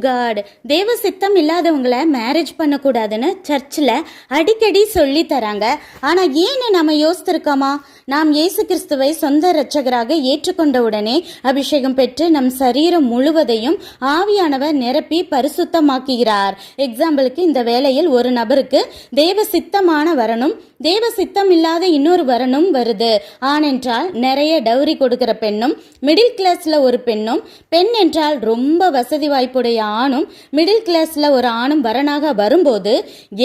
God தேவ சித்தம் இல்லாதவங்களை marriage பண்ணக்கூடாதுன்னு சர்ச்சில் அடிக்கடி சொல்லி தராங்க. ஆனால் ஏன்னு நம்ம யோசித்திருக்கோமா? நாம் இயேசு கிறிஸ்துவை சொந்த இரட்சகராக ஏற்றுக்கொண்ட உடனே அபிஷேகம் பெற்று நம் சரீரம் முழுவதையும் ஆவியானவர் நிரப்பி பரிசுத்தமாக்குகிறார். எக்ஸாம்பிளுக்கு இந்த வேளையில் ஒரு நபருக்கு தேவ சித்தமான வரணும், தேவ சித்தம் இல்லாத இன்னொரு வரணும் வருது. ஆண் என்றால் நிறைய டவுரி கொடுக்கிற பெண்ணும், மிடில் கிளாஸ்ல ஒரு பெண்ணும், பெண் என்றால் ரொம்ப வசதி வாய்ப்புடைய ஆணும், மிடில் கிளாஸ்ல ஒரு ஆணும் வரனாக வரும்போது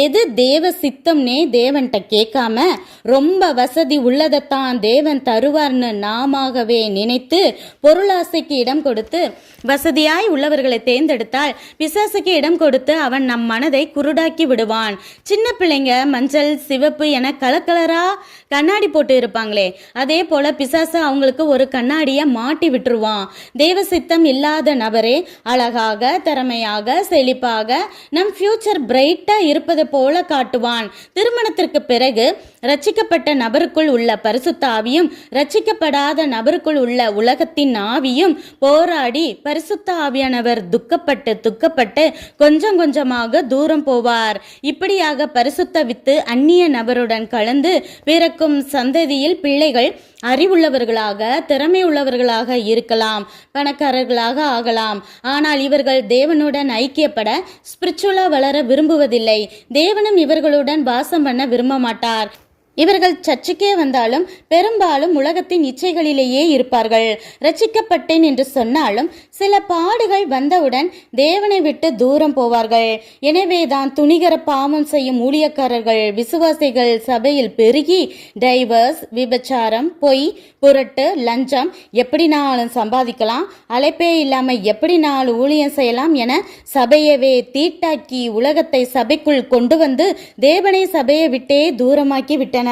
எது தேவ சித்தம்னே தேவன்கிட்ட கேட்காம ரொம்ப வசதி உள்ளதைத்தான் தேவன் தருவார்னு நாமவே நினைத்து பொருளாசைக்கு இடம் கொடுத்து வசதியாய் உள்ளவர்களை தேர்ந்தெடுத்தால் பிசாசுக்கு இடம் கொடுத்து அவன் நம் மனதை குருடாக்கி விடுவான். சின்ன பிள்ளைங்க மஞ்சள் சிவப்பு என கலக்கலரா கண்ணாடி போட்டு இருப்பாங்களே, அதே போல பிசாசு அவங்களுக்கு ஒரு கண்ணாடியை மாட்டி விட்டுருவான். தேவ சித்தம் இல்லாத நபரே அழகாக, திறமையாக, செழிப்பாக, நம் ஃபியூச்சர் பிரைட்டா இருப்பது போல காட்டுவான். திருமணத்திற்கு பிறகு ரட்சிக்கப்பட்ட நபருக்குள் உள்ள பரிசுத்த ஆவியும் ரட்சிக்கப்படாத நபருக்குள் உள்ள உலகத்தின் ஆவியும் போராடி பரிசுத்த ஆவியானவர் துக்கப்பட்டு கொஞ்சம் கொஞ்சமாக தூரம் போவார். இப்படியாக பரிசுத்த வித்து அந்நிய நபருடன் கலந்து பிறக்கும் சந்ததியில் பிள்ளைகள் அறிவுள்ளவர்களாக, திறமை உள்ளவர்களாக இருக்கலாம், பணக்காரர்களாக ஆகலாம். ஆனால் இவர்கள் தேவனுடன் ஐக்கியப்பட ஸ்பிரிச்சுவலா வளர விரும்புவதில்லை. தேவனும் இவர்களுடன் வாசம் பண்ண விரும்ப மாட்டார். இவர்கள் சர்ச்சுக்கே வந்தாலும் பெரும்பாலும் உலகத்தின் இச்சைகளிலேயே இருப்பார்கள். ரட்சிக்கப்பட்டேன் என்று சொன்னாலும் சில பாடுகள் வந்தவுடன் தேவனை விட்டு தூரம் போவார்கள். எனவேதான் துணிகர பாவம் செய்யும் ஊழியக்காரர்கள், விசுவாசிகள் சபையில் பெருகி டைவர்ஸ், விபச்சாரம், பொய், புரட்டு, லஞ்சம், எப்படினாலும் சம்பாதிக்கலாம், அழைப்பே இல்லாம எப்படினாலும் ஊழியம் செய்யலாம் என சபையவே தீட்டாக்கி உலகத்தை சபைக்குள் கொண்டு வந்து தேவனை சபையை விட்டே தூரமாக்கி விட்டனர்.